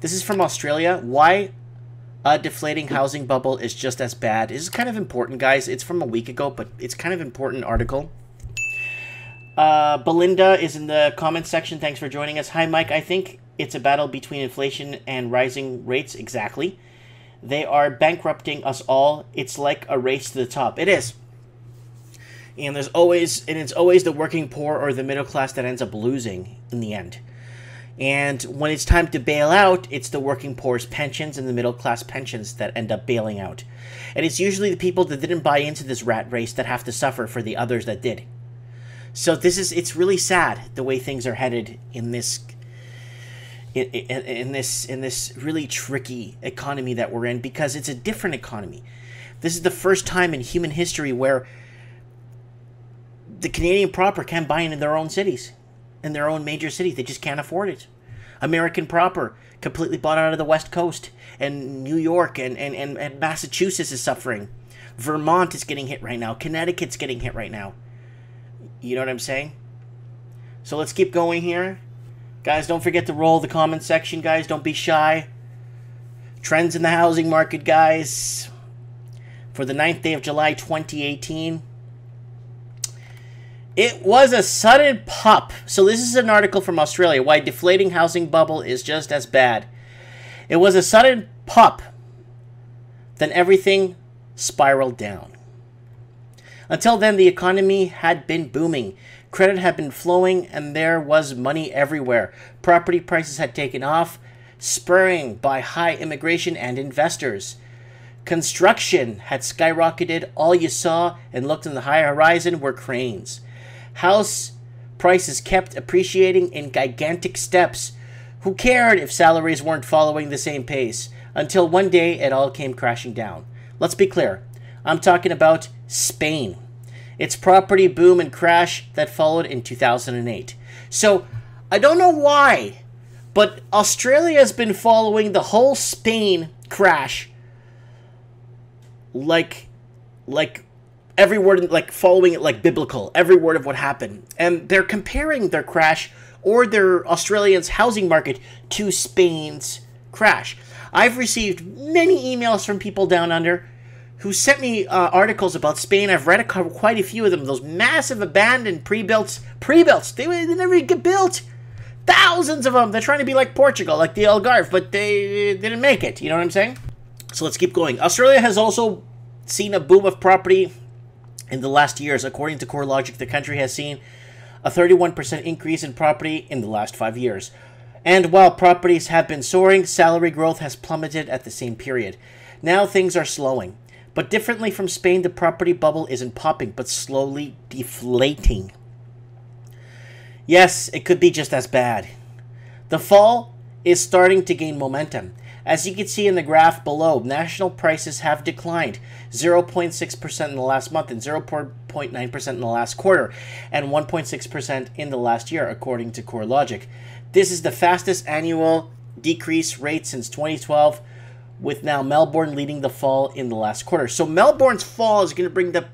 This is from Australia. Why a deflating housing bubble is just as bad. This is kind of important, guys. It's from a week ago, but it's kind of important article. Belinda is in the comments section. Thanks for joining us. Hi, Mike. I think it's a battle between inflation and rising rates. Exactly. They are bankrupting us all. It's like a race to the top. It is. And it's always the working poor or the middle class that ends up losing in the end. And when it's time to bail out, it's the working poor's pensions and the middle class pensions that end up bailing out. And it's usually the people that didn't buy into this rat race that have to suffer for the others that did. So it's really sad the way things are headed in this really tricky economy that we're in, because it's a different economy. This is the first time in human history where the Canadian proper can't buy in their own cities, in their own major cities. They just can't afford it. American proper completely bought out of the West Coast, and New York and Massachusetts is suffering. Vermont is getting hit right now. Connecticut's getting hit right now. You know what I'm saying? So let's keep going here. Guys, don't forget to roll the comment section, guys. Don't be shy. Trends in the housing market, guys. For the 9th day of July, 2018. It was a sudden pop. So this is an article from Australia. Why deflating housing bubble is just as bad. It was a sudden pop. Then everything spiraled down. Until then, the economy had been booming. Credit had been flowing, and there was money everywhere. Property prices had taken off, spurring by high immigration and investors. Construction had skyrocketed. All you saw and looked in the high horizon were cranes. House prices kept appreciating in gigantic steps. Who cared if salaries weren't following the same pace? Until one day, it all came crashing down. Let's be clear. I'm talking about Spain. Its property boom and crash that followed in 2008. So, I don't know why, but Australia has been following the whole Spain crash like every word, like following it like biblical, every word of what happened. And they're comparing their crash or their Australians' housing market to Spain's crash. I've received many emails from people down under who sent me articles about Spain. I've read quite a few of them. Those massive abandoned pre-builts. They never get built. Thousands of them. They're trying to be like Portugal, like the Algarve, but they didn't make it. You know what I'm saying? So let's keep going. Australia has also seen a boom of property in the last years. According to CoreLogic, the country has seen a 31% increase in property in the last 5 years. And while properties have been soaring, salary growth has plummeted at the same period. Now things are slowing. But differently from Spain, the property bubble isn't popping, but slowly deflating. Yes, it could be just as bad. The fall is starting to gain momentum. As you can see in the graph below, national prices have declined 0.6% in the last month and 0.9% in the last quarter, and 1.6% in the last year, according to CoreLogic. This is the fastest annual decrease rate since 2012, with now Melbourne leading the fall in the last quarter. So Melbourne's fall is going to bring the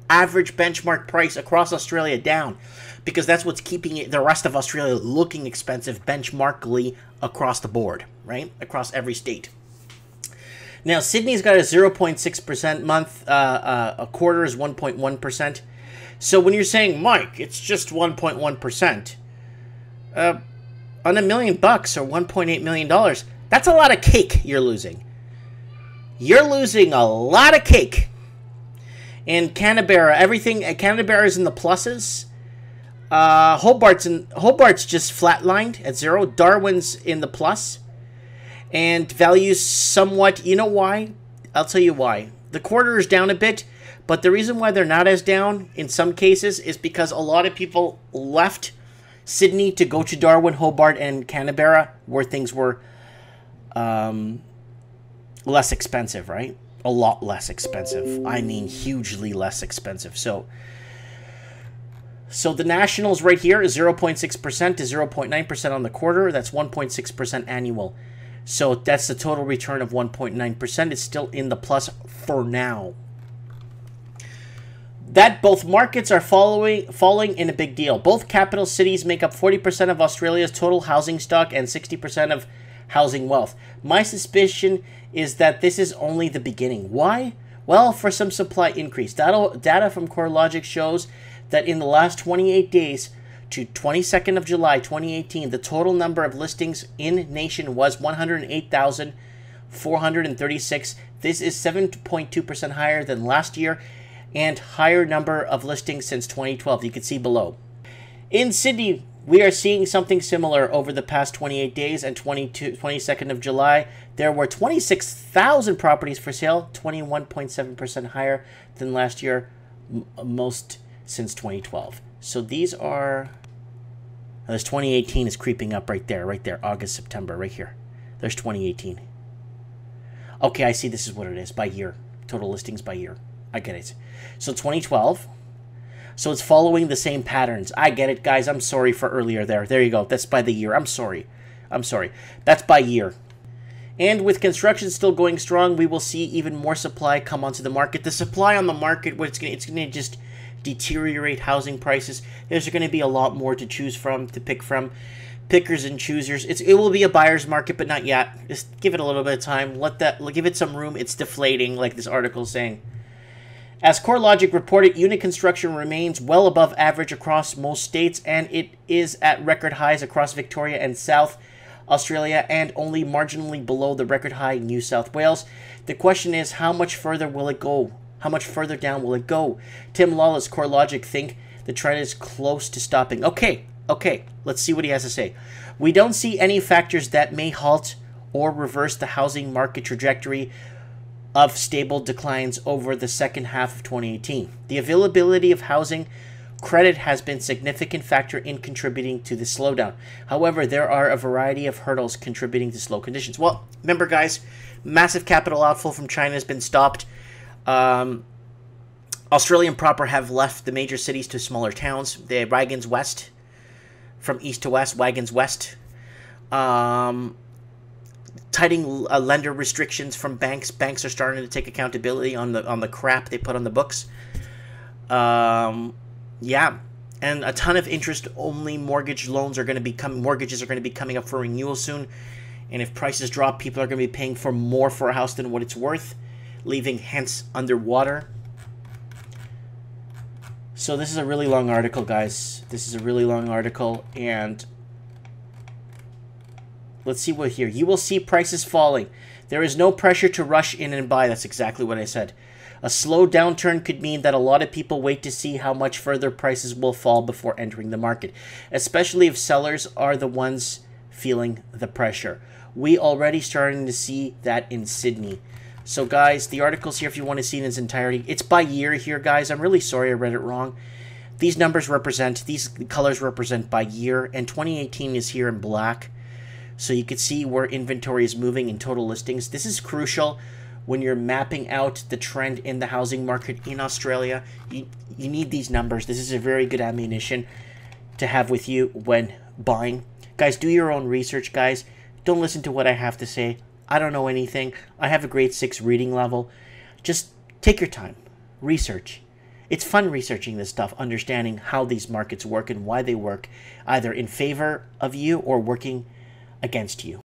average benchmark price across Australia down, because that's what's keeping the rest of Australia looking expensive benchmarkly across the board, right? Across every state. Now, Sydney's got a 0.6% month. A quarter is 1.1%. So when you're saying, Mike, it's just 1.1%, on $1 million or $1.8 million, that's a lot of cake you're losing. You're losing a lot of cake. In Canberra, Canberra is in the pluses. Hobart's just flatlined at 0. Darwin's in the plus. And values somewhat, you know why? I'll tell you why. The quarter is down a bit, but the reason why they're not as down in some cases is because a lot of people left Sydney to go to Darwin, Hobart, and Canberra, where things were less expensive, right? A lot less expensive. I mean, hugely less expensive. So the nationals right here is 0.6% to 0.9% on the quarter. That's 1.6% annual. So that's the total return of 1.9%. It's still in the plus for now. That both markets are falling in a big deal. Both capital cities make up 40% of Australia's total housing stock and 60% of housing wealth. My suspicion is that this is only the beginning. Why? Well, for some supply increase. Data from CoreLogic shows that in the last 28 days to 22nd of July 2018, the total number of listings in nation was 108,436. This is 7.2% higher than last year and higher number of listings since 2012. You can see below. In Sydney, we are seeing something similar over the past 28 days and 22nd of July. There were 26,000 properties for sale, 21.7% higher than last year, most since 2012. So these are, this 2018 is creeping up right there, August, September, right here. There's 2018. Okay, I see this is what it is, by year. Total listings by year. I get it. So 2012. So it's following the same patterns. I get it, guys. I'm sorry for earlier there. There you go. That's by the year. I'm sorry. That's by year. And with construction still going strong, we will see even more supply come onto the market. The supply on the market, it's going to just deteriorate housing prices. There's going to be a lot more to choose from, to pick from. Pickers and choosers. It will be a buyer's market, but not yet. Just give it a little bit of time. Give it some room. It's deflating, like this article is saying. As CoreLogic reported, unit construction remains well above average across most states, and it is at record highs across Victoria and South Australia, and only marginally below the record high in New South Wales. The question is, how much further will it go? How much further down will it go? Tim Lawless, CoreLogic, think the trend is close to stopping. Okay, let's see what he has to say. We don't see any factors that may halt or reverse the housing market trajectory of stable declines over the second half of 2018. The availability of housing credit has been a significant factor in contributing to the slowdown. However, there are a variety of hurdles contributing to slow conditions. Well, remember, guys, massive capital outflow from China has been stopped. Australian proper have left the major cities to smaller towns. The wagons west, from east to west, wagons west. Tightening lender restrictions from banks. Banks are starting to take accountability on the crap they put on the books. Yeah, and a ton of interest-only mortgages are going to be coming up for renewal soon. And if prices drop, people are going to be paying for more for a house than what it's worth, leaving hence underwater. So this is a really long article, guys. This is a really long article, and let's see what here. You will see prices falling. There is no pressure to rush in and buy. That's exactly what I said. A slow downturn could mean that a lot of people wait to see how much further prices will fall before entering the market, especially if sellers are the ones feeling the pressure. We already starting to see that in Sydney. So, guys, the article's here if you want to see it in its entirety. It's by year here, guys. I'm really sorry I read it wrong. These colors represent by year, and 2018 is here in black. So you can see where inventory is moving in total listings. This is crucial when you're mapping out the trend in the housing market in Australia. You need these numbers. This is a very good ammunition to have with you when buying. Guys, do your own research, guys. Don't listen to what I have to say. I don't know anything. I have a grade 6 reading level. Just take your time. Research. It's fun researching this stuff, understanding how these markets work and why they work, either in favor of you or working against you.